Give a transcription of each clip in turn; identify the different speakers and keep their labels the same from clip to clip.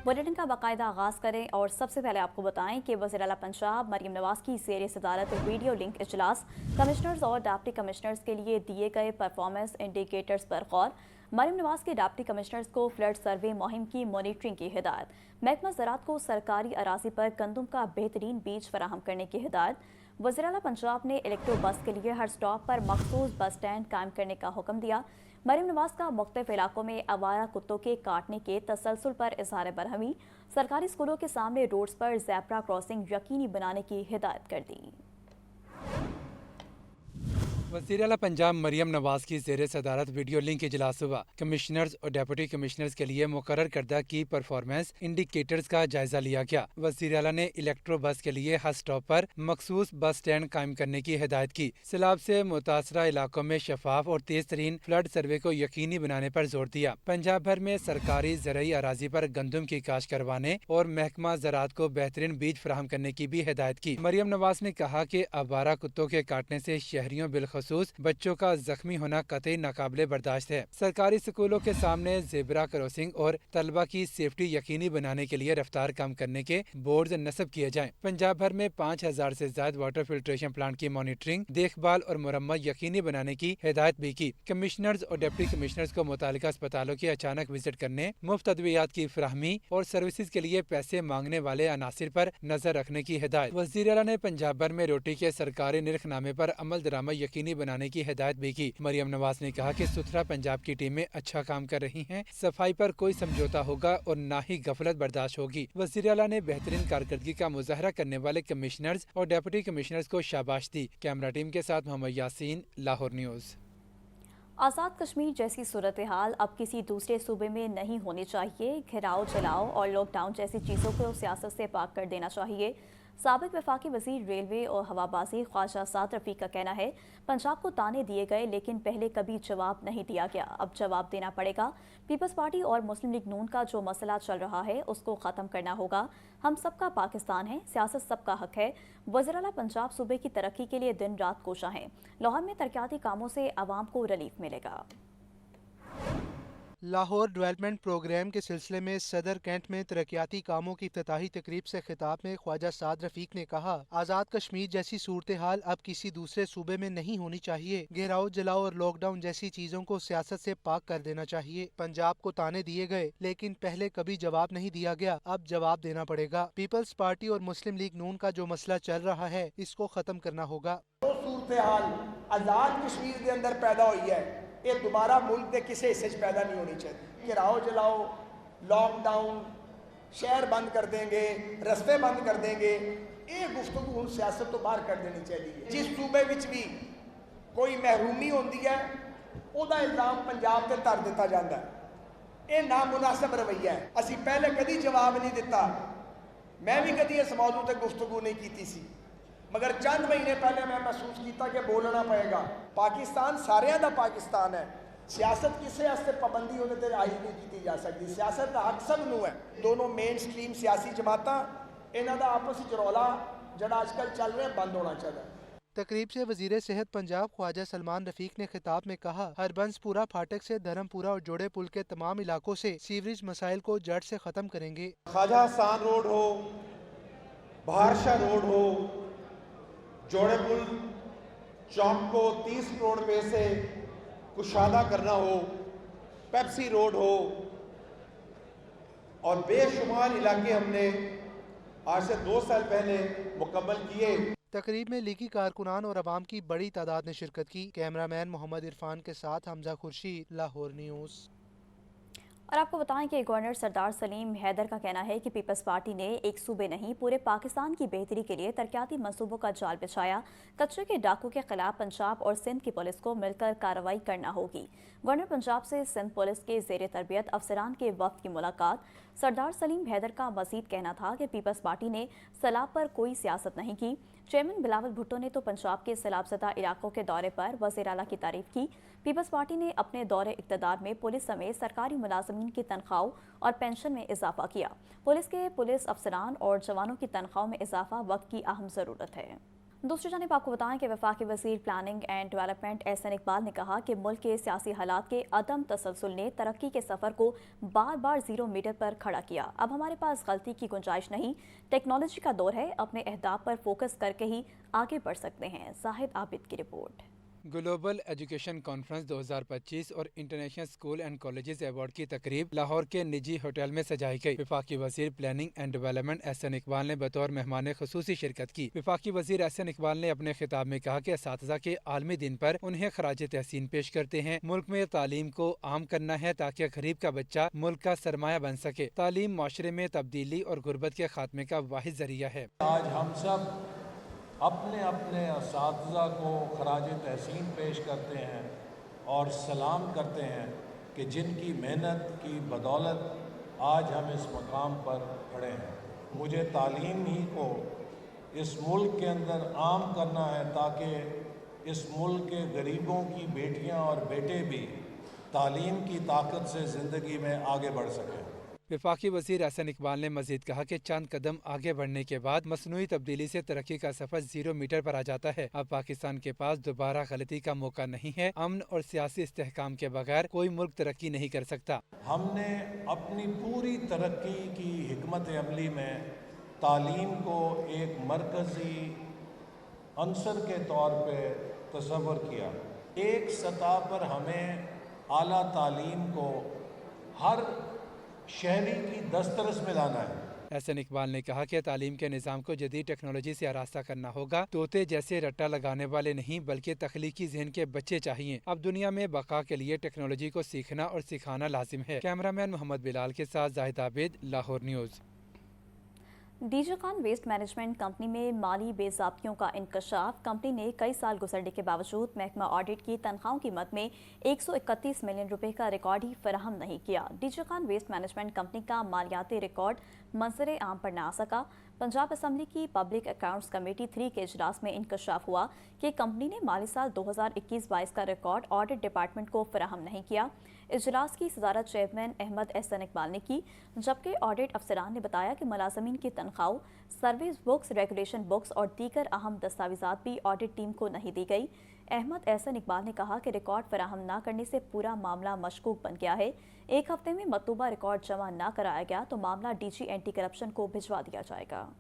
Speaker 1: Bulletin का बाकायदा आगाज़ करें और सबसे पहले आपको बताएं कि वज़ीर आला पंजाब मरियम नवाज की ज़ेर सदारत वीडियो लिंक इजलास कमिश्नर्स और डिप्टी कमिश्नर्स के लिए दिए गए परफॉर्मेंस इंडिकेटर्स पर गौर। मरियम नवाज के डिप्टी कमिश्नर्स को फ्लड सर्वे मुहिम की मॉनिटरिंग की हिदायत। महकमा ज़राअत को सरकारी अराजी पर गंदम का बेहतरीन बीज फराहम करने की हिदायत। वज़ीर आला पंजाब ने इलेक्ट्रो बस के लिए हर स्टॉप पर मखसूस बस स्टैंड कायम करने का हुक्म दिया। मरियम नवाज का मुख्तलिफ इलाकों में आवारा कुत्तों के काटने के तसलसल पर इजहार बरहमी। सरकारी स्कूलों के सामने रोड्स पर ज़ेब्रा क्रॉसिंग यकीनी बनाने की हिदायत कर दी।
Speaker 2: वज़ीर आला पंजाब मरियम नवाज की ज़ेर सदारत वीडियो लिंक इजलास हुआ। कमिश्नर्स और डिप्टी कमिश्नर्स के लिए मुकर्रर करदा की परफॉर्मेंस इंडिकेटर्स का जायजा लिया गया। वज़ीर आला ने इलेक्ट्रो बस के लिए हर स्टॉप पर मखसूस बस स्टैंड कायम करने की हिदायत की। सैलाब से मुतासरा इलाकों में शफाफ और तेज तरीन फ्लड सर्वे को यकीनी बनाने पर जोर दिया। पंजाब भर में सरकारी ज़रई अराजी पर गंदम की काश्त करवाने और महकमा ज़राअत को बेहतरीन बीज फराहम करने की भी हिदायत की। मरियम नवाज ने कहा कि आवारा कुत्तों के काटने से शहरियों बिलखसूस बच्चों का जख्मी होना कतई नाकाबिले बर्दाश्त है। सरकारी स्कूलों के सामने ज़ेब्रा क्रॉसिंग और तलबा की सेफ्टी यकीनी बनाने के लिए रफ्तार कम करने के बोर्ड नस्ब किए जाएं। पंजाब भर में 5000 से ज्यादा वाटर फिल्ट्रेशन प्लांट की मॉनिटरिंग, देखभाल और मुरम्मत यकीनी बनाने की हिदायत भी की। कमिश्नर्स और डिप्टी कमिश्नर्स को मुतालिका अस्पतालों के अचानक विजिट करने, मुफ्त अद्वियात की फराहमी और सर्विसेज के लिए पैसे मांगने वाले अनासिर पर नजर रखने की हिदायत। वज़ीर आला ने पंजाब भर में रोटी के सरकारी निर्खनामे पर अमल दरामद यकीनी बनाने की हिदायत भी की। मरियम नवाज ने कहा कि सुथरा पंजाब की टीमें अच्छा काम कर रही हैं, सफाई पर कोई समझौता होगा और ना ही गफलत बर्दाश्त होगी। वज़ीर आला ने बेहतरीन कारकर्दगी का मुजाहरा करने वाले कमिश्नर्स और डिप्टी कमिश्नर्स को शाबाश दी। कैमरा टीम के साथ मोहम्मद यासीन, लाहौर न्यूज़।
Speaker 1: आज़ाद कश्मीर जैसी सूरत हाल अब किसी दूसरे सूबे में नहीं होनी चाहिए। घेराव, जलाओ और लॉकडाउन जैसी चीज़ों को सियासत से पाक कर देना चाहिए। साबिक वफाकी वज़ीर रेलवे और हवाबाजी ख्वाजा साद रफ़ीक का कहना है, पंजाब को ताने दिए गए लेकिन पहले कभी जवाब नहीं दिया गया, अब जवाब देना पड़ेगा। पीपल्स पार्टी और मुस्लिम लीग नून का जो मसला चल रहा है उसको ख़त्म करना होगा। हम सबका पाकिस्तान है, सियासत सबका हक है। वज़ीर आला पंजाब सूबे की तरक्की के लिए दिन रात कोशा हैं। लाहौर में तरक्याती कामों से आवाम को रिलीफ मिलेगा।
Speaker 3: लाहौर डेवलपमेंट प्रोग्राम के सिलसिले में सदर कैंट में तरक्याती कामों की इफ्तिताही तकरीब से खिताब में ख्वाजा साद रफीक ने कहा, आज़ाद कश्मीर जैसी सूरत हाल अब किसी दूसरे सूबे में नहीं होनी चाहिए। घेराव, जलाओ और लॉकडाउन जैसी चीजों को सियासत से पाक कर देना चाहिए। पंजाब को ताने दिए गए लेकिन पहले कभी जवाब नहीं दिया गया, अब जवाब देना पड़ेगा। पीपल्स पार्टी और मुस्लिम लीग नून का जो मसला चल रहा है इसको खत्म करना होगा।
Speaker 4: सूरत हाल आज़ाद कश्मीर के अंदर पैदा हुई है, ये दोबारा मुल्क के किसी हिस्से पैदा नहीं होनी चाहिए। घेराओ, जलाओ, लॉकडाउन, शहर बंद कर देंगे, रस्ते बंद कर देंगे, ये गुफ्तगू हुण सियासत तो बाहर कर देनी चाहिए। जिस सूबे विच भी कोई महरूमी होती है उसका इल्जाम पंजाब से धर दिता जाता है, ये नामुनासिब रवैया है। असी पहले कभी जवाब नहीं दिता, मैं भी कभी इस मौजू पर गुफ्तगू नहीं की सी, मगर चंद महीने पहले मैं महसूस किया कि बोलना पड़ेगा। पाकिस्तान सारिਆਂ ਦਾ पाकिस्तान है, सियासत किसी वास्ते पाबंदी होने पर आयद नहीं की जा सकती। सियासत का हक सब नूं है। दोनों मेन स्ट्रीम सियासी जमातां इन्हां दा आपस विच रौला जिहड़ा आजकल चल रहा बंद होना चाहिए।
Speaker 3: तकरीब से वजीर सेहत पंजाब ख्वाजा सलमान रफीक ने खिताब में कहा, हरबंसपुरा फाटक से धर्मपुरा और जोड़े पुल के तमाम इलाकों से सीवरेज मसाइल को जड़ से खत्म करेंगे।
Speaker 5: ख्वाजा हसान रोड हो, बहारशाह रोड हो, जोड़े पुल चौक को 30 करोड़ रुपए से कुशादा करना हो, पेप्सी रोड हो और बेशुमार इलाके हमने आज से 2 साल पहले मुकम्मल किए।
Speaker 3: तकरीब में लीगी कारकुनान और अवाम की बड़ी तादाद ने शिरकत की। कैमरामैन मोहम्मद इरफान के साथ हमजा खुर्शीद, लाहौर न्यूज़।
Speaker 1: और आपको बताएं कि गवर्नर सरदार सलीम हैदर का कहना है कि पीपल्स पार्टी ने एक सूबे नहीं पूरे पाकिस्तान की बेहतरी के लिए तरक्याती मंसूबों का जाल बिछाया। कचरे के डाकू के खिलाफ पंजाब और सिंध की पुलिस को मिलकर कार्रवाई करना होगी। गवर्नर पंजाब से सिंध पुलिस के जेर तरबियत अफसरान के वक्त की मुलाकात। सरदार सलीम हैदर का मजीद कहना था कि पीपल्स पार्टी ने सैलाब पर कोई सियासत नहीं की। चेयरमैन बिलावल भुट्टो ने तो पंजाब के सैलाबज़दा इलाकों के दौरे पर वज़ीर आला की तारीफ की। पीपल्स पार्टी ने अपने दौरे इक़्तिदार में पुलिस समेत सरकारी मुलाजमीन की तनख्वाहों और पेंशन में इजाफा किया। पुलिस अफसरान और जवानों की तनख्वाहों में इजाफा वक्त की अहम ज़रूरत है। दूसरी जानिब आपको बताएं कि वफाकी वज़ीर planning and development Ahsan Iqbal ने कहा कि मुल्क के सियासी हालात के अदम तसलसल ने तरक्की के सफ़र को बार बार 0 मीटर पर खड़ा किया। अब हमारे पास गलती की गुंजाइश नहीं, टेक्नोलॉजी का दौर है, अपने अहदाफ पर फोकस करके ही आगे बढ़ सकते हैं। जाहिद आबिद की रिपोर्ट।
Speaker 2: ग्लोबल एजुकेशन कॉन्फ्रेंस 2025 और international school and colleges award की तकरीब लाहौर के निजी होटल में सजाई गई। वफाकी वजीर planning and development Ahsan Iqbal ने बतौर मेहमान खुसूसी शिरकत की। वफाकी वजीर एहसन इकबाल ने अपने खिताब में कहा कि असातिज़ा के आलमी दिन पर उन्हें खराज तहसीन पेश करते हैं। मुल्क में तालीम को आम करना है ताकि गरीब का बच्चा मुल्क का सरमाया बन सके। तालीम माशरे में तब्दीली और गुर्बत के खात्मे का वाहिद जरिया है।
Speaker 6: आज हम सब अपने अपने असातिज़ा को खराज तहसीन पेश करते हैं और सलाम करते हैं कि जिनकी मेहनत की बदौलत आज हम इस मकाम पर खड़े हैं। मुझे तालीम ही को इस मुल्क के अंदर आम करना है ताकि इस मुल्क के गरीबों की बेटियां और बेटे भी तालीम की ताकत से ज़िंदगी में आगे बढ़ सकें।
Speaker 2: वफाकी वज़ीर एहसन इकबाल ने मज़ीद कहा कि चंद कदम आगे बढ़ने के बाद मसनूई तब्दीली से तरक्की का सफ़र 0 मीटर पर आ जाता है। अब पाकिस्तान के पास दोबारा गलती का मौका नहीं है। अमन और सियासी इस्तेहकाम के बगैर कोई मुल्क तरक्की नहीं कर सकता।
Speaker 6: हमने अपनी पूरी तरक्की की हिकमत अमली में तालीम को एक मरकज़ी अंसर के तौर पे तसव्वुर किया। एक सतह पर हमें आला तालीम को हर शहरी की दस्तरस में लाना है।
Speaker 2: एहसन इकबाल ने कहा कि तालीम के निज़ाम को जदीद टेक्नोलॉजी से आरास्ता करना होगा। तोते जैसे रट्टा लगाने वाले नहीं बल्कि तख्लीकी ज़हन के बच्चे चाहिए। अब दुनिया में बका के लिए टेक्नोलॉजी को सीखना और सिखाना लाजिम है। कैमरामैन मोहम्मद बिलाल के साथ Zahid Abid, Lahore news.
Speaker 1: DG Khan waste management company में माली बेज़ाब्तियों का इंकशाफ। कंपनी ने कई साल गुजरने के बावजूद महकमा ऑडिट की तनख्वाहों की मद में 131 मिलियन रुपए का रिकॉर्ड ही फराहम नहीं किया। DG Khan waste management company का मालियाती रिकॉर्ड मंजर आम पर न आ सका। पंजाब असम्बली की पब्लिक अकाउंट्स कमेटी 3 के इजलास में इंकशाफ हुआ कि कंपनी ने माली साल 2021-22 का रिकॉर्ड ऑडिट डिपार्टमेंट को फराहम नहीं किया। इजलास की सदारत चेयरमैन अहमद एहसन इकबाल ने की, जबकि ऑडिट अफसरान ने बताया कि मुलाजमीन की तनख्वाह, सर्विस बुक्स, रेगुलेशन बुक्स और दीगर अहम दस्तावेजात भी ऑडिट टीम को नहीं दी गई। अहमद एहसन इकबाल ने कहा कि रिकॉर्ड फराहम न करने से पूरा मामला मशकूक बन गया है। एक हफ्ते में मतलूबा रिकॉर्ड जमा न कराया गया तो मामला डीजी एंटी करप्शन को भिजवा दिया जाएगा।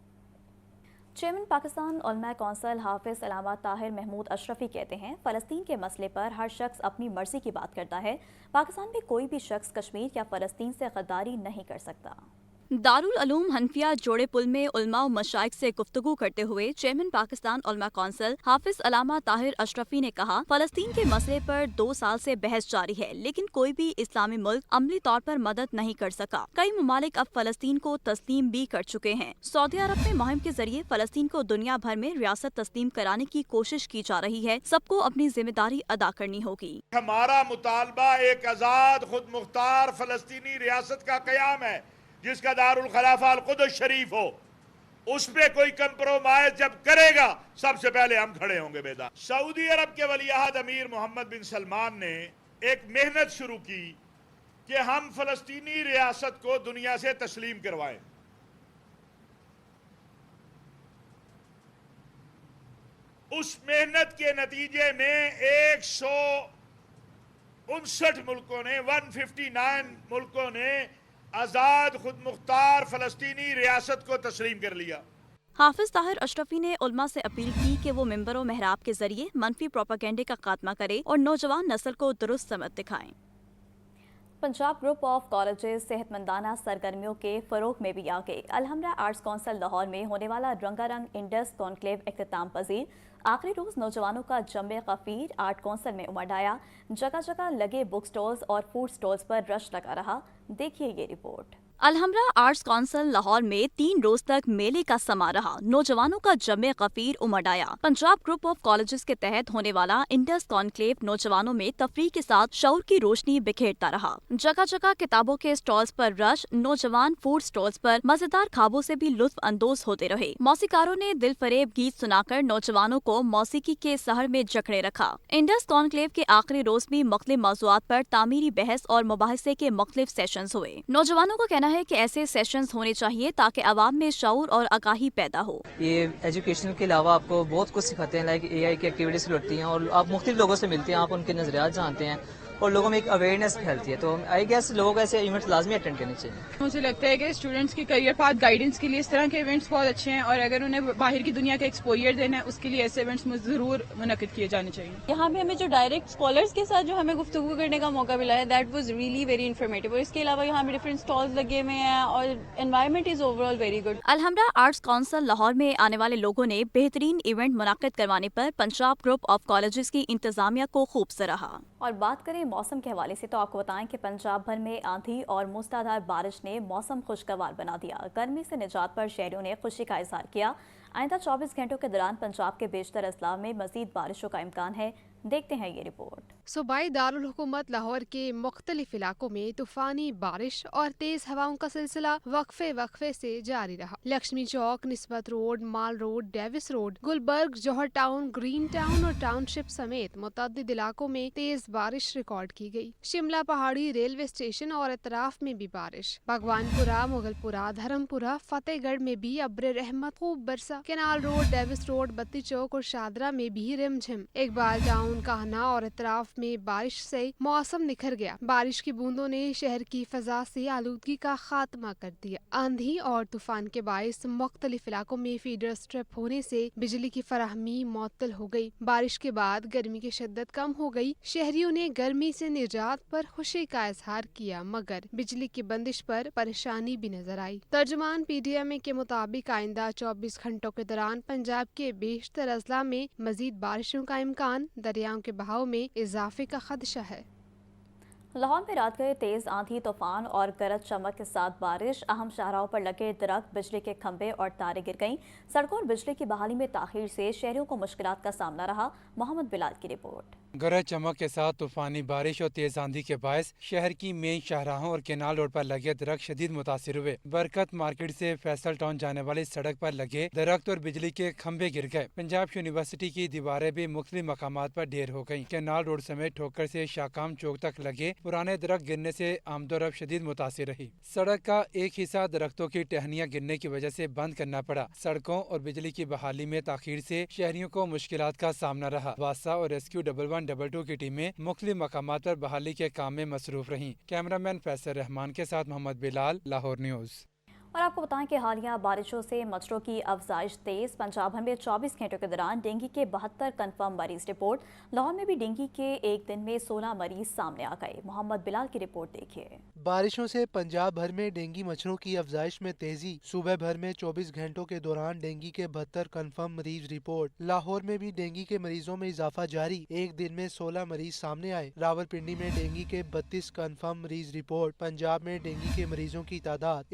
Speaker 1: चेयरमैन पाकिस्तान उलमा कौंसिल हाफिज अलामा ताहिर महमूद अशरफी कहते हैं, फ़लस्तीन के मसले पर हर शख्स अपनी मर्जी की बात करता है। पाकिस्तान में कोई भी शख्स कश्मीर या फ़लस्तीन से गद्दारी नहीं कर सकता। दारुल उलूम हनफिया जोड़े पुल में उलमा व मशाइख से गुफ्तगू करते हुए चेयरमैन पाकिस्तान उलमा कौंसिल हाफिज अलामा ताहिर अशरफी ने कहा, फ़लस्तीन के मसले पर 2 साल से बहस जारी है, लेकिन कोई भी इस्लामी मुल्क अमली तौर पर मदद नहीं कर सका। कई ममालिक अब फ़लस्तीन को तस्लीम भी कर चुके हैं। सऊदी अरब में मुहिम के जरिए फ़लस्तीन को दुनिया भर में रियासत तस्लीम कराने की कोशिश की जा रही है। सबको अपनी जिम्मेदारी अदा करनी होगी।
Speaker 7: हमारा मुतालबा एक आजाद खुद मुख्तार फ़लस्तीनी रियासत का क़याम है, जिसका दारुल खलाफा अल कुद्स शरीफ हो। उस पे कोई कंप्रोमाइज जब करेगा, सबसे पहले हम खड़े होंगे बेदा। सऊदी अरब के वलीअहद अमीर मोहम्मद बिन सलमान ने एक मेहनत शुरू की कि हम फ़लस्तीनी रियासत को दुनिया से तस्लीम करवाएं। उस मेहनत के नतीजे में 159 मुल्कों ने 159 मुल्कों ने आजाद खुद मुख्तार फ़लस्तीनी रियासत को तस्लीम कर लिया।
Speaker 1: हाफिज ताहिर अशरफी ने उलमा से अपील की कि वो मिंबर और महराब के जरिए मनफी प्रोपेगेंडे का खात्मा करे और नौजवान नस्ल को दुरुस्त समत दिखाएं। पंजाब ग्रुप ऑफ कॉलेजेस सेहतमंदाना सरगर्मियों के फरोग में भी आ गए। अलहमरा आर्ट्स काउंसिल लाहौर में होने वाला रंगारंग इंडस कॉन्क्लेव इख्तिताम पजीर। आखिरी रोज नौजवानों का जमे गफीर आर्ट काउंसिल में उमड़ आया। जगह जगह लगे बुक स्टॉल्स और फूड स्टॉल्स पर रश लगा रहा। देखिए ये report. Alhamra arts council Lahore में 3 रोज तक मेले का समा रहा। नौजवानों का जमे गफीर उमड़ आया। पंजाब ग्रुप ऑफ कॉलेजेस के तहत होने वाला इंडस कॉन्क्लेव नौजवानों में तफरीह के साथ शऊर की रोशनी बिखेरता रहा। जगह जगह किताबों के स्टॉल्स पर रश, नौजवान फूड स्टॉल्स पर मजेदार खाबों से भी लुत्फ अंदोज होते रहे। मौसीकारों ने दिल फरेब गीत सुनाकर नौजवानों को मौसीकी के सहर में जकड़े रखा। इंडस कॉन्क्लेव के आखिरी रोज भी मुख्तलिफ मौज़ूआत पर तामीरी बहस और मुबाहिसे के मुख्तलिफ सेशंस हुए। नौजवानों का कहना है कि ऐसे सेशंस होने चाहिए ताकि आवाम में शऊर और आगाही पैदा हो।
Speaker 8: ये एजुकेशन के अलावा आपको बहुत कुछ सिखाते हैं, लाइक AI की एक्टिविटीज होती हैं और आप मुख्तलिफ लोगों से मिलते हैं, आप उनके नज़रियात जानते हैं और लोगों में एक अवेयरनेस फैलती है। तो आई गेस लोगों को ऐसे इवेंट्स लाजमी अटेंड करने चाहिए।
Speaker 9: मुझे लगता है कि स्टूडेंट्स की करियर पाथ गाइडेंस के लिए इस तरह के इवेंट्स बहुत अच्छे हैं और अगर उन्हें बाहर की दुनिया का एक्सपोजर देना है उसके लिए ऐसे इवेंट्स ज़रूर मुनक्किद किए जाने चाहिए।
Speaker 10: यहाँ पे हमें जो डायरेक्ट स्कॉलर्स के साथ जो हमें गुफ्तगू करने का मौका मिला है, that was really very informative. और इसके अलावा यहाँ पे डिफरेंट स्टॉल्स लगे हुए हैं और environment is overall very good.
Speaker 1: Alhamra arts council Lahore में आने वाले लोगों ने बेहतरीन इवेंट मुनक्किद करवाने पर पंजाब ग्रुप ऑफ कॉलेजेस की इंतजामिया को खूब सराहा। और बात करें मौसम के हवाले से तो आपको बताएं कि पंजाब भर में आंधी और मूसलाधार बारिश ने मौसम खुशगवार बना दिया। गर्मी से निजात पर शहरियों ने खुशी का इजहार किया। आइंदा 24 घंटों के दौरान पंजाब के बेशतर अजला में मजीद बारिशों का इम्कान है। देखते हैं ये रिपोर्ट।
Speaker 11: सूबाई दारुल हुकूमत लाहौर के मुख्तलिफ इलाकों में तूफानी बारिश और तेज हवाओं का सिलसिला वक्फे से जारी रहा। लक्ष्मी चौक, निस्बत रोड, माल रोड, डेविस रोड, गुलबर्ग, जौहर टाउन, ग्रीन टाउन और टाउनशिप समेत मुतअद्दिद इलाकों में तेज बारिश रिकॉर्ड की गई। शिमला पहाड़ी, रेलवे स्टेशन और अतराफ में भी बारिश। भगवानपुरा, मुगलपुरा, धर्मपुरा, फतेहगढ़ में भी अब्र रहमत खूब बरसा। केनाल रोड, डेविस रोड, बत्ती चौक और शादरा में भी रिमझिम। इकबाल टाउन, काहना और इतराफ में बारिश से मौसम निखर गया। बारिश की बूंदों ने शहर की फजा से आलूदगी का खात्मा कर दिया। आंधी और तूफान के बायस मुख्तलिफ इलाकों में फीडर स्ट्रिप होने से बिजली की फराहमी मुअत्तल हो गई। बारिश के बाद गर्मी की शिद्दत कम हो गई। शहरियों ने गर्मी से निजात पर खुशी का इजहार किया, मगर बिजली की बंदिश पर परेशानी भी नजर आई। तर्जुमान PDMA के मुताबिक आइंदा 24 घंटों के दौरान पंजाब के बेशतर अजला में मजीद बारिशों का इम्कान, दरियाओं के बहाव में इजाफे का खदशा है।
Speaker 1: लाहौर में रात गए तेज आंधी, तूफान और गरज चमक के साथ बारिश। अहम शाहराहों पर लगे दरख्त, बिजली के खंभे और तारें गिर गईं। सड़कों और बिजली की बहाली में ताखीर से शहरियों को मुश्किलात का सामना रहा। मोहम्मद बिलाल की रिपोर्ट।
Speaker 2: गरज चमक के साथ तूफानी बारिश और तेज आंधी के बायस शहर की मेन शाहराहों और केनाल रोड पर लगे दरख्त शदीद मुतासिर हुए। बरकत मार्केट से फैसल टाउन जाने वाली सड़क पर लगे दरख्त और बिजली के खंभे गिर गए। पंजाब यूनिवर्सिटी की दीवारें भी मुख्तलिफ मकामात पर ढेर हो गयी। केनाल रोड समेत ठोकर से शाकाम चौक तक लगे पुराने दरख्त गिरने से आमदोरफ्त शदीद मुतासिर रही। सड़क का एक हिस्सा दरख्तों की टहनियां गिरने की वजह से बंद करना पड़ा। सड़कों और बिजली की बहाली में ताखीर से शहरियों को मुश्किलात का सामना रहा। वासा और रेस्क्यू 1112 की टीमें मुख्तलिफ मकामात पर बहाली के काम में मसरूफ रहीं। कैमरामैन फैसल रहमान के साथ मोहम्मद बिलाल, लाहौर न्यूज़।
Speaker 1: और आपको बताएं कि हालिया बारिशों से मच्छरों की अफजाइश तेज। पंजाब भर में 24 घंटों के दौरान डेंगू के 72 कन्फर्म मरीज रिपोर्ट। लाहौर में भी डेंगू के एक दिन में 16 मरीज सामने आ गए। मोहम्मद बिलाल की रिपोर्ट देखिए।
Speaker 3: बारिशों से पंजाब भर में डेंगू मच्छरों की अफजाइश में तेजी। सूबे भर में 24 घंटों के दौरान डेंगू के 72 कन्फर्म मरीज रिपोर्ट। लाहौर में भी डेंगू के मरीजों में इजाफा जारी। एक दिन में 16 मरीज सामने आए। रावलपिंडी में डेंगू के 32 कन्फर्म मरीज रिपोर्ट। पंजाब में डेंगू के मरीजों की तादाद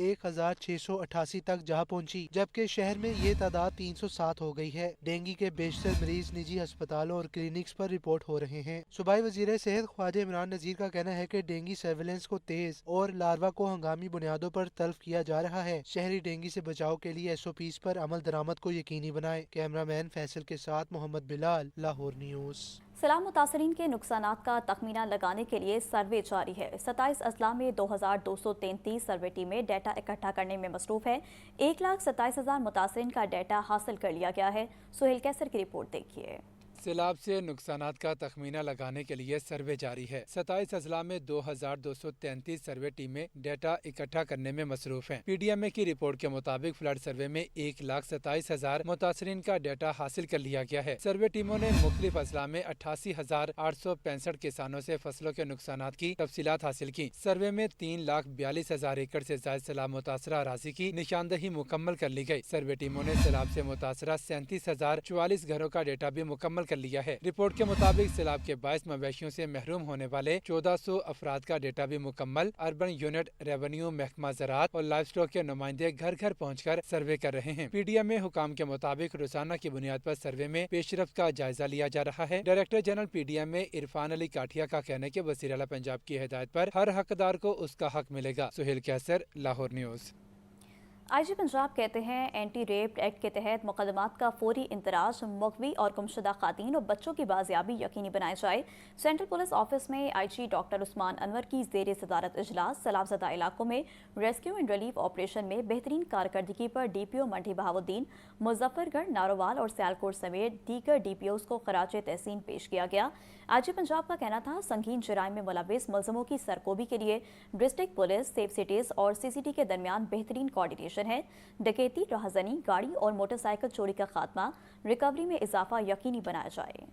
Speaker 3: 1688 तक जा पहुंची, जबकि शहर में ये तादाद 307 हो गई है। डेंगू के बेशतर मरीज निजी अस्पतालों और क्लिनिक्स पर रिपोर्ट हो रहे हैं। सूबाई वजीर सेहत ख्वाजा इमरान नजीर का कहना है कि डेंगू सर्विलेंस को तेज और लार्वा को हंगामी बुनियादों पर तल्फ किया जा रहा है। शहरी डेंगू से बचाव के लिए SOPs पर अमल दरामद को यकीनी बनाए। कैमरामैन फैसल के साथ मोहम्मद बिलाल, लाहौर न्यूज़।
Speaker 1: सैलाब मुतासरीन के नुकसानात का तखमीना लगाने के लिए सर्वे जारी है। 27 अजला में 2233 सर्वे टीमें डाटा इकट्ठा करने में मसरूफ है। 1,27,000 मुतासरीन का डाटा हासिल कर लिया गया है। सुहेल कैसर की रिपोर्ट देखिए।
Speaker 2: सैलाब से नुकसानात का तखमीना लगाने के लिए सर्वे जारी है। 27 अजला में 2233 सर्वे टीमें डाटा इकट्ठा करने में मसरूफ हैं। PDMA की रिपोर्ट के मुताबिक फ्लड सर्वे में 1,27,000 मुतासरीन का डाटा हासिल कर लिया गया है। सर्वे टीमों ने मुख्तलिफ अजला में 88,865 किसानों से फसलों के नुकसानात की तफसीलात हासिल की। सर्वे में 3,42,000 एकड़ से ज्यादा सैलाब मुतासरा अराजी की निशानदही मुकम्मल कर ली गई। सर्वे टीमों ने सैलाब से मुतासरा 37,044 घरों का डाटा भी मुकम्मल कर लिया है। रिपोर्ट के मुताबिक सैलाब के बायस मवेशियों से महरूम होने वाले 1400 अफराद का डेटा भी मुकम्मल। अर्बन यूनिट, रेवेन्यू महकमा ज़राअत और लाइफ स्टॉक के नुमाइंदे घर घर पहुंचकर सर्वे कर रहे हैं। PDMA हुकाम के मुताबिक रोजाना की बुनियाद पर सर्वे में पेशरफ्त का जायजा लिया जा रहा है। Director general PDMA Irfan Ali Kathia का कहना है कि वज़ीर आला पंजाब की हिदायत पर हर हकदार को उसका हक मिलेगा। सुहेल कैसर, लाहौर न्यूज़।
Speaker 1: आईजी पंजाब कहते हैं एंटी रेप एक्ट के तहत मुकदमात का फौरी इंतराज, मुकवी और गुमशुदा खातून और बच्चों की बाजियाबी यकीनी बनाई जाए। सेंट्रल पुलिस ऑफिस में आईजी डॉक्टर उस्मान अनवर की ज़ेर सदारत इजलास। सैलाबज़दा इलाकों में रेस्क्यू एंड रिलीफ ऑपरेशन में बेहतरीन कारकर्दगी पर डीपीओ मंडी बहाउद्दीन, मुजफ्फरगढ़, नारोवाल और सियालकोट समेत दीगर डीपीओज़ को खराज तहसीन पेश किया गया। आईजी पंजाब का कहना था संगीन जराइम में मुलविस मुलजमों की सरकोबी के लिए डिस्ट्रिक्ट पुलिस, सेफ सिटीज़ और सीसीटी के दरमियान बेहतरीन कोऑर्डिनेशन है। डकैती, राहजनी, गाड़ी और मोटरसाइकिल चोरी का खात्मा, रिकवरी में इजाफा यकीनी बनाया जाए।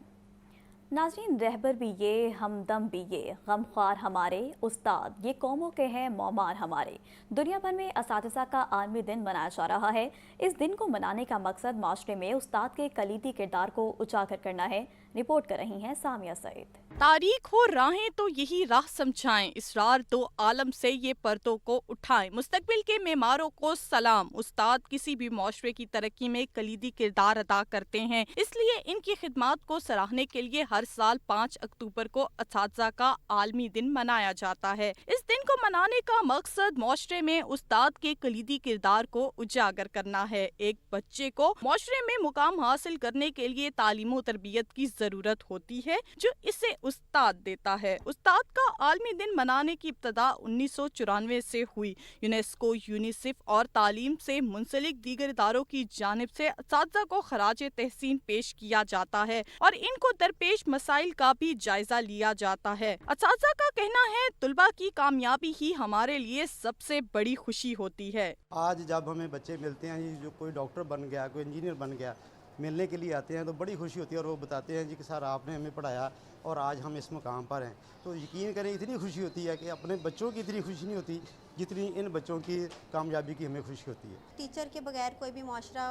Speaker 1: नाज़रीन, रहबर भी ये, हमदम भी ये, गमख्वार हमारे उस्ताद, ये कौमों के हैं मौमार हमारे। दुनिया भर में असातिज़ा का आलमी दिन मनाया जा रहा है। इस दिन को मनाने का मकसद माशरे में उस्ताद के कलीदी किरदार को उजागर करना है। रिपोर्ट कर रही हैं सामिया सईद।
Speaker 12: तारीख हो राहें तो यही राह समझाएं, इसरार तो आलम से ये पर्दों को उठाएं। मुस्तकबिल के मेमारों को सलाम। उस्ताद किसी भी माशरे की तरक्की में कलीदी किरदार अदा करते हैं, इसलिए इनकी खिदमात को सराहने के लिए हर साल 5 अक्टूबर को असातिज़ा का आलमी दिन मनाया जाता है। इस दिन को मनाने का मकसद माशरे में उस्ताद के कलीदी किरदार को उजागर करना है। एक बच्चे को माशरे में मुकाम हासिल करने के लिए तालीम और तरबियत की जरूरत होती है, जो इसे उस्ताद देता है। उस्ताद का आलमी दिन मनाने की इब्तदा 1994 से हुई। यूनेस्को, यूनिसेफ और तालीम से मुंसलिक दीगर इदारों की जानिब से असातिज़ा को खराज तहसीन पेश किया जाता है और इनको दरपेश मसाइल का भी जायजा लिया जाता है। असातिज़ा का कहना है तुलबा की कामयाबी ही हमारे लिए सबसे बड़ी खुशी होती है।
Speaker 13: आज जब हमें बच्चे मिलते हैं, जो कोई डॉक्टर बन गया, कोई इंजीनियर बन गया, मिलने के लिए आते हैं तो बड़ी खुशी होती है और वो बताते हैं जी कि सर आपने हमें पढ़ाया और आज हम इस मुकाम पर हैं। तो यकीन करें इतनी खुशी होती है कि अपने बच्चों की इतनी खुशी नहीं होती जितनी इन बच्चों की कामयाबी की हमें खुशी होती है।
Speaker 14: टीचर के बगैर कोई भी माशरा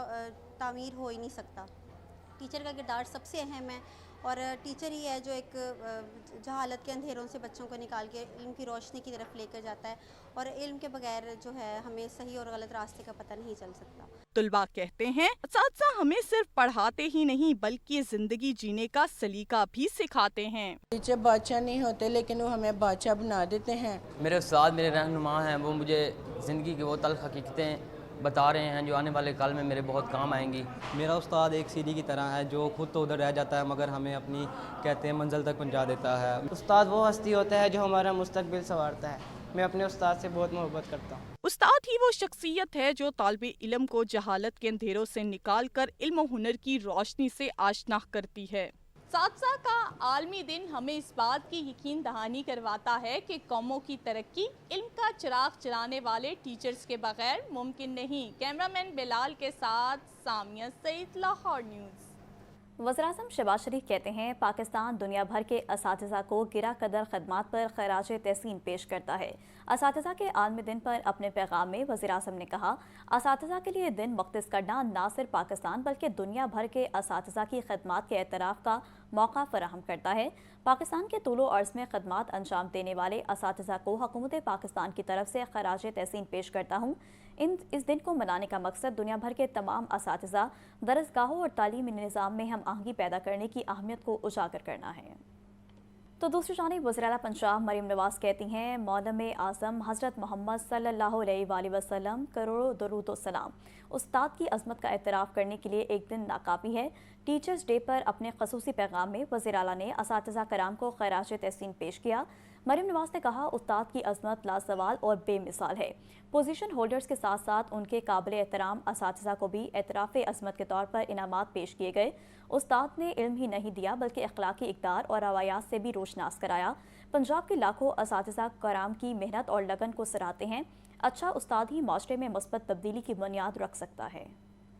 Speaker 14: तामीर हो ही नहीं सकता। टीचर का किरदार सबसे अहम है और टीचर ही है जो एक जहालत के अंधेरों से बच्चों को निकाल के इल्म की रोशनी की तरफ लेकर जाता है और इल्म के बगैर जो है हमें सही और गलत रास्ते का पता नहीं चल सकता।
Speaker 12: तुलबा कहते हैं असातिज़ा हमें सिर्फ पढ़ाते ही नहीं बल्कि जिंदगी जीने का सलीका भी सिखाते हैं।
Speaker 15: टीचर बादशाह नहीं होते लेकिन वो हमें बादशाह बना देते हैं।
Speaker 16: मेरे उस्ताद मेरे रहनुमा हैं, वो मुझे ज़िंदगी की वो तल्ख़ हकीकतें बता रहे हैं जो आने वाले कल में मेरे बहुत काम आएंगी।
Speaker 17: मेरा उस्ताद एक सीढ़ी की तरह है जो खुद तो उधर रह जाता है मगर हमें अपनी कहते हैं मंजिल तक पहुंचा देता है।
Speaker 18: उस्ताद वो हस्ती होता है जो हमारा मुस्तकबिल संवारता है। मैं अपने उस्ताद से बहुत मोहब्बत करता हूँ।
Speaker 12: उस्ताद ही वो शख्सियत है जो तालिबे इल्म को जहालत के अंधेरों से निकाल कर इल्म और हुनर की रोशनी से आशना करती है। असातिज़ा का आलमी दिन हमें इस बात की यकीन दहानी करवाता है कि कौमों की तरक्की इल्म का चिराग चलाने वाले टीचर्स के बगैर मुमकिन नहीं। कैमरामैन बिलाल के साथ सामिया सईद, लाहौर न्यूज़।
Speaker 1: वज़ीर-ए-आज़म शहबाज शरीफ कहते हैं पाकिस्तान दुनिया भर के असातिज़ा को गिरा कदर खदमात पर खराज तहसीन पेश करता है। असातिज़ा के आलमी दिन पर अपने पैगाम में वज़ीर-ए-आज़म ने कहा असातिज़ा के लिए दिन मुख्तस करना न सिर्फ पाकिस्तान बल्कि दुनिया भर के असातिज़ा की खदमात के एतराफ़ का मौका फराहम करता है। पाकिस्तान के तूलो अर्ज़ में खदमात अंजाम देने वाले असातिज़ा को हुकूमत पाकिस्तान की तरफ से खराज तहसीन पेश करता हूँ। इस दिन को मनाने का मकसद दुनिया भर के तमाम असातिज़ा, दरसगाहों और तालीमी निज़ाम में हम आहंगी पैदा करने की अहमियत को उजागर करना है। तो दूसरी जानिब वज़ीर-ए-आला पंजाब मरियम नवाज़ कहती हैं मौलम आज़म हज़रत मोहम्मद सल्लल्लाहु अलैहि वसल्लम करोड़ों दरूद व सलाम उस्ताद की अज़मत का एतराफ़ करने के लिए एक दिन नाकाफ़ी है। टीचर्स डे पर अपने ख़ुसूसी पैगाम में वज़ीर-ए-आला ने असातिज़ा कराम को खराज तहसीन पेश किया। मरियम नवाज़ ने कहा उस्ताद की अज़मत लासवाल और बेमिसाल है। पोजीशन होल्डर्स के साथ साथ उनके काबिल एहतराम असातिज़ा को भी एतराफ़ अज़मत के तौर पर इनामात पेश किए गए। उस्ताद ने इल्म ही नहीं दिया बल्कि अखलाकी इक़दार और रवायात से भी रोशनास कराया। पंजाब के लाखों असातिज़ा कराम की मेहनत और लगन को सराहते हैं। अच्छा उस्ताद ही माशरे में मुस्बत तब्दीली की बुनियाद रख सकता है।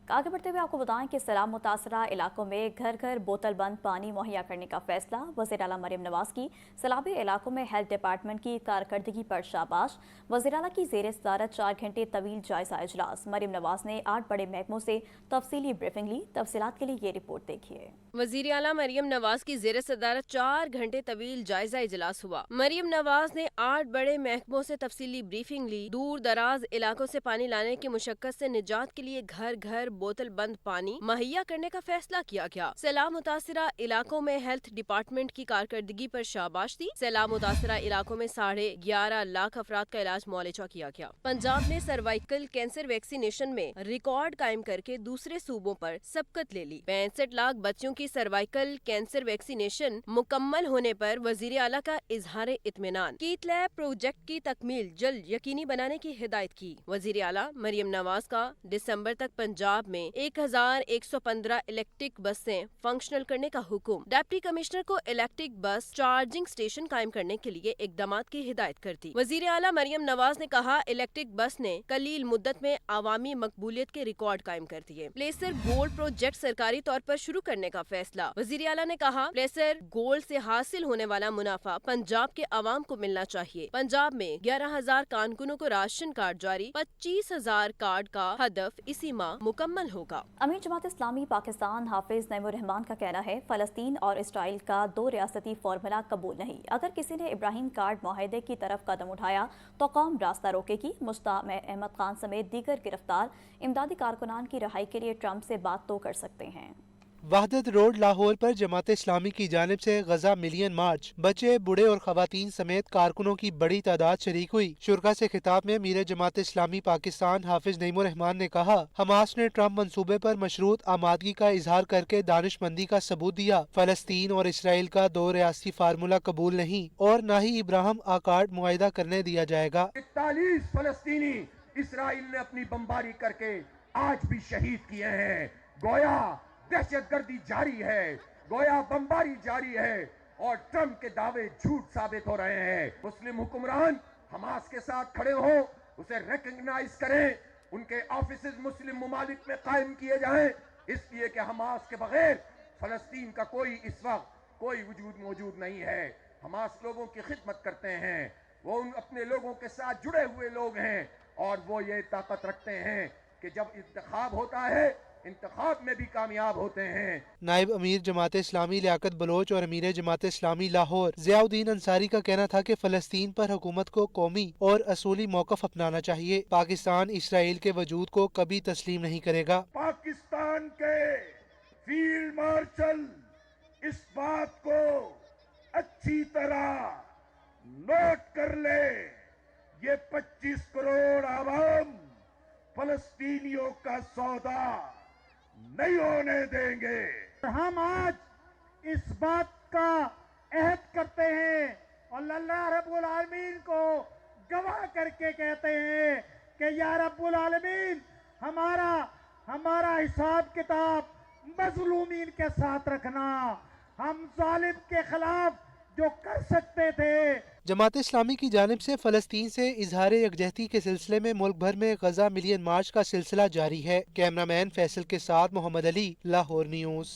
Speaker 1: आगे बढ़ते हुए आपको बताएं कि सैलाब मुतासरा इलाकों में घर घर बोतल बंद पानी मुहैया करने का फैसला। वज़ीर-ए-आला मरियम नवाज़ की सैलाबी इलाकों में हेल्थ डिपार्टमेंट की कारकर्दगी पर शाबाश। वज़ीर-ए-आला की ज़ेर सदारत 4 घंटे तवील जायजा इजलास। मरियम नवाज़ ने 8 बड़े महकमों से तफसीली ब्रीफिंग ली। तफसीलात के लिए ये रिपोर्ट देखिए।
Speaker 19: वज़ीर-ए-आला मरियम नवाज़ की ज़ेर सदारत 4 घंटे तवील जायजा इजलास हुआ। मरियम नवाज़ ने 8 बड़े महकमों से तफसीली ब्रीफिंग ली। दूर दराज इलाकों से पानी लाने की मुशक्कत से निजात के लिए घर घर बोतल बंद पानी मुहैया करने का फैसला किया गया। सैलाब मुतासिरा इलाकों में हेल्थ डिपार्टमेंट की कारकर्दगी पर शाबाश दी। सैलाब मुतासिरा इलाकों में 11.5 लाख अफराद का इलाज मुआलजा किया गया। पंजाब ने सर्वाइकल कैंसर वैक्सीनेशन में रिकॉर्ड कायम करके दूसरे सूबों पर सबकत ले ली। 65 लाख बच्चों की सर्वाइकल कैंसर वैक्सीनेशन मुकम्मल होने पर वजीर आला का इजहार इत्मीनान। कीट लैब प्रोजेक्ट की तकमील जल्द यकीनी बनाने की हिदायत की। वजीर आला मरियम नवाज का दिसंबर तक पंजाब में 1115 इलेक्ट्रिक बसें फंक्शनल करने का हुक्म। डिप्टी कमिश्नर को इलेक्ट्रिक बस चार्जिंग स्टेशन कायम करने के लिए इकदामात की हिदायत कर दी। वजीर आला मरियम नवाज ने कहा, इलेक्ट्रिक बस ने कलील मुद्दत में आवामी मकबूलियत के रिकॉर्ड कायम कर दिए। प्लेसर गोल्ड प्रोजेक्ट सरकारी तौर पर शुरू करने का फैसला। वजीर आला ने कहा, प्लेसर गोल्ड से हासिल होने वाला मुनाफा पंजाब के अवाम को मिलना चाहिए। पंजाब में 11,000 कारकुनों को राशन कार्ड जारी, 25,000 कार्ड का हदफ इसी माह मुकम्मल होगा।
Speaker 1: अमीर जमात इस्लामी पाकिस्तान हाफिज नईमुर रहमान का कहना है, फलस्तीन और इसराइल का 2 रियासती फार्मूला कबूल नहीं। अगर किसी ने इब्राहिम कार्ड मुआहदे की तरफ कदम उठाया तो कौम रास्ता रोकेगी। मुश्ताक अहमद खान समेत दीगर गिरफ्तार इमदादी कारकुनान की रिहाई के लिए ट्रंप से बात तो कर सकते हैं।
Speaker 3: वहदत रोड लाहौर पर जमात इस्लामी की जानिब से गजा मिलियन मार्च, बच्चे बूढ़े और खवातीन समेत कारकुनों की बड़ी तादाद शरीक हुई। शुरका से खिताब में मीर जमात इस्लामी पाकिस्तान हाफिज नईमुर रहमान ने कहा, हमास ने ट्रंप मंसूबे पर मशरूत आमादगी का इजहार करके दानिशमंदी का सबूत दिया। फलस्तीन और इसराइल का 2 रियासती फार्मूला कबूल नहीं और न ही इब्राहिम आकार्ड मुआहिदा करने दिया जाएगा।
Speaker 5: 41 फलस्तीनी इसराइल ने अपनी बमबारी करके आज भी शहीद किए हैं। गोया दहशतगर्दी जारी है, गोया बमबारी जारी है और ट्रंप के दावे झूठ साबित हो रहे हैं। मुस्लिम हुक्मरान हमास के साथ खड़े हो, उसे रिकॉग्नाइज करें, उनके ऑफिसेज मुस्लिम मुमालिक में कायम किए जाएं, इसलिए कि हमास के बगैर फलस्तीन का कोई इस वक्त कोई वजूद मौजूद नहीं है। हमास लोगों की खिदमत करते हैं, वो उन अपने लोगों के साथ जुड़े हुए लोग हैं और वो ये ताकत रखते हैं कि जब इंतखाब होता है इंतखाब में भी कामयाब होते हैं।
Speaker 3: नायब अमीर जमात इस्लामी लियाकत बलोच और अमीर जमात इस्लामी लाहौर ज़ियाउद्दीन अंसारी का कहना था कि फलस्तीन पर हुकूमत को कौमी और असूली मौक़िफ़ अपनाना चाहिए। पाकिस्तान इसराइल के वजूद को कभी तस्लीम नहीं करेगा।
Speaker 5: पाकिस्तान के फील्ड मार्शल इस बात को अच्छी तरह नोट कर ले, ये 25 करोड़ आवाम फलस्तीनियों का सौदा नहीं होने देंगे। हम आज इस बात का अहद करते हैं और अल्लाह रब्बुल आलमीन को गवाह करके कहते हैं कि या रब्बुल आलमीन हमारा हिसाब किताब मजलूमीन के साथ रखना, हम जालिम के खिलाफ जो कर सकते थे।
Speaker 3: जमात इस्लामी की जानिब से फलस्तीन से इजहार यकजहती के सिलसिले में मुल्क भर में गजा मिलियन मार्च का सिलसिला जारी है। कैमरामैन फैसल के साथ मोहम्मद अली, लाहौर न्यूज़।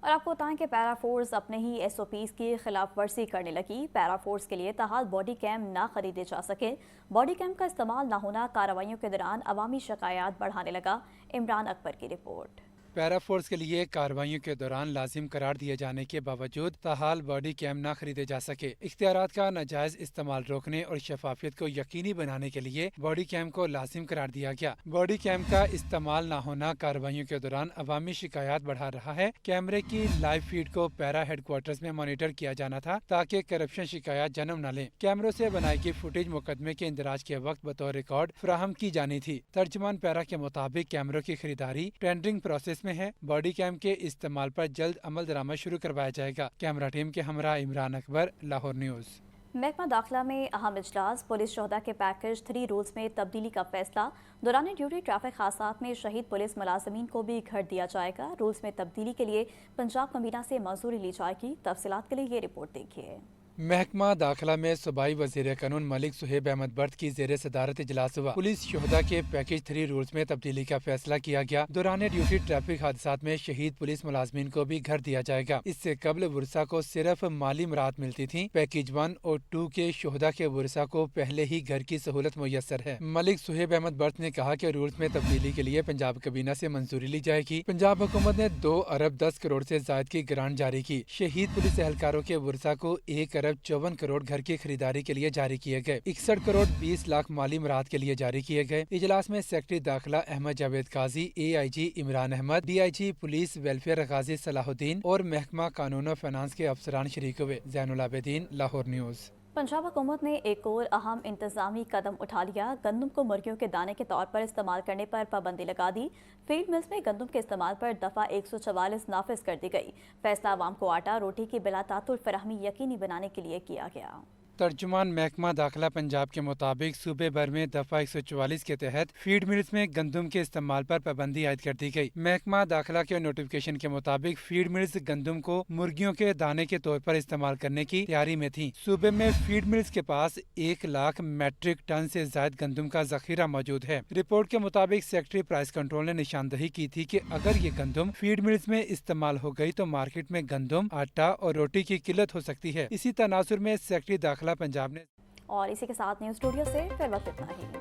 Speaker 1: और आपको बताएं कि पैरा फोर्स अपने ही SOPs की खिलाफ वर्जी करने लगी। पैरा फोर्स के लिए ताहाल बॉडी कैम ना खरीदे जा सके। बॉडी कैम का इस्तेमाल ना होना कार्रवाइयों के दौरान अवामी शिकायत बढ़ाने लगा। इमरान अकबर की रिपोर्ट।
Speaker 2: पैरा फोर्स के लिए कार्रवाइयों के दौरान लाजिम करार दिए जाने के बावजूद ताहाल बॉडी कैम न खरीदे जा सके। इख्तियारात का नाजायज इस्तेमाल रोकने और शफाफियत को यकीनी बनाने के लिए बॉडी कैम को लाजिम करार दिया गया। बॉडी कैम का इस्तेमाल न होना कार्रवाइयों के दौरान अवामी शिकायत बढ़ा रहा है। कैमरे की लाइव फीड को पैरा हेडक्वार्टर्स में मॉनिटर किया जाना था ताकि करप्शन शिकायत जन्म न ले। कैमरों से बनाई गई फुटेज मुकदमे के इंदराज के वक्त बतौर रिकॉर्ड फराहम की जानी थी। तर्जुमान पैरा के मुताबिक कैमरों की खरीदारी टेंडरिंग प्रोसेस में है। बॉडी कैम के इस्तेमाल पर जल्द अमल दरामद शुरू करवाया जाएगा। कैमरा टीम के हमरा इमरान अकबर, लाहौर न्यूज़।
Speaker 1: महकमा दाखिला में अहम इजलास। पुलिस शोहदा के पैकेज 3 रूल्स में तब्दीली का फैसला। दौरान ड्यूटी ट्रैफिक हादसात में शहीद पुलिस मुलाजमीन को भी घर दिया जाएगा। रूल्स में तब्दीली के लिए पंजाब कमीना से मंजूरी ली जाएगी। तफसीलात के लिए ये रिपोर्ट देखिए।
Speaker 2: महकमा दाखिला में सूबाई वज़ीर कानून मलिक सुहेब अहमद बर्द की ज़ेर सदारत इजलास हुआ। पुलिस शोहदा के पैकेज 3 रूल्स में तब्दीली का फैसला किया गया। दौरान ड्यूटी ट्रैफिक हादसात में शहीद पुलिस मुलाजमीन को भी घर दिया जाएगा। इससे कबल वर्सा को सिर्फ माली मराहत मिलती थी। पैकेज 1 और 2 के शोहदा के वर्सा को पहले ही घर की सहूलत मुयसर है। मलिक सुहेब अहमद बर्द ने कहा कि रूल्स में तब्दीली के लिए पंजाब कबीना से मंजूरी ली जाएगी। पंजाब हुकूमत ने 2 अरब 10 करोड़ से ज्यादा की ग्रांट जारी की। शहीद पुलिस एहलकारों के वर्सा को 1 अरब 1.54 करोड़ घर की खरीदारी के लिए जारी किए गए। 61 करोड़ 20 लाख माली मराहत के लिए जारी किए गए। इजलास में सेक्रेटरी दाखिला Ahmad Javed Qazi, AIG Imran Ahmad, DIG police welfare Ghazi Salahuddin और महकमा कानून और फाइनेंस के अफसरान शरीक हुए। ज़ैनुल आबिदीन, लाहौर न्यूज़।
Speaker 1: पंजाब हुकूमत ने एक और अहम इंतजामी कदम उठा लिया। गंदम को मुर्गियों के दाने के तौर पर इस्तेमाल करने पर पाबंदी लगा दी। फील्ड मिल्स में गंदम के इस्तेमाल पर दफ़ा 144 नाफिज कर दी गई। फैसला आवाम को आटा रोटी की बिला तातुल फराहमी यकीनी बनाने के लिए किया गया।
Speaker 2: तर्जुमान महकमा दाखिला पंजाब के मुताबिक सूबे भर में दफा 144 के तहत फीड मिल्स में गंदम के इस्तेमाल पर पाबंदी आयद कर दी गई। महकमा दाखिला के नोटिफिकेशन के मुताबिक फीड मिल्स गंदम को मुर्गियों के दाने के तौर पर इस्तेमाल करने की तैयारी में थी। सूबे में फीड मिल्स के पास 1 लाख मेट्रिक टन से ज्यादा गंदम का जखीरा मौजूद है। रिपोर्ट के मुताबिक सेक्रेटरी प्राइस कंट्रोल ने निशानदही की थी कि अगर ये गंदम फीड मिल्स में इस्तेमाल हो गई तो मार्केट में गंदम, आटा और रोटी की किल्लत हो सकती है। इसी तनासुर में सेक्रेटरी दाखिला पंजाब ने।
Speaker 1: और इसी के साथ न्यूज़ स्टूडियो से फिर वक्त इतना ही।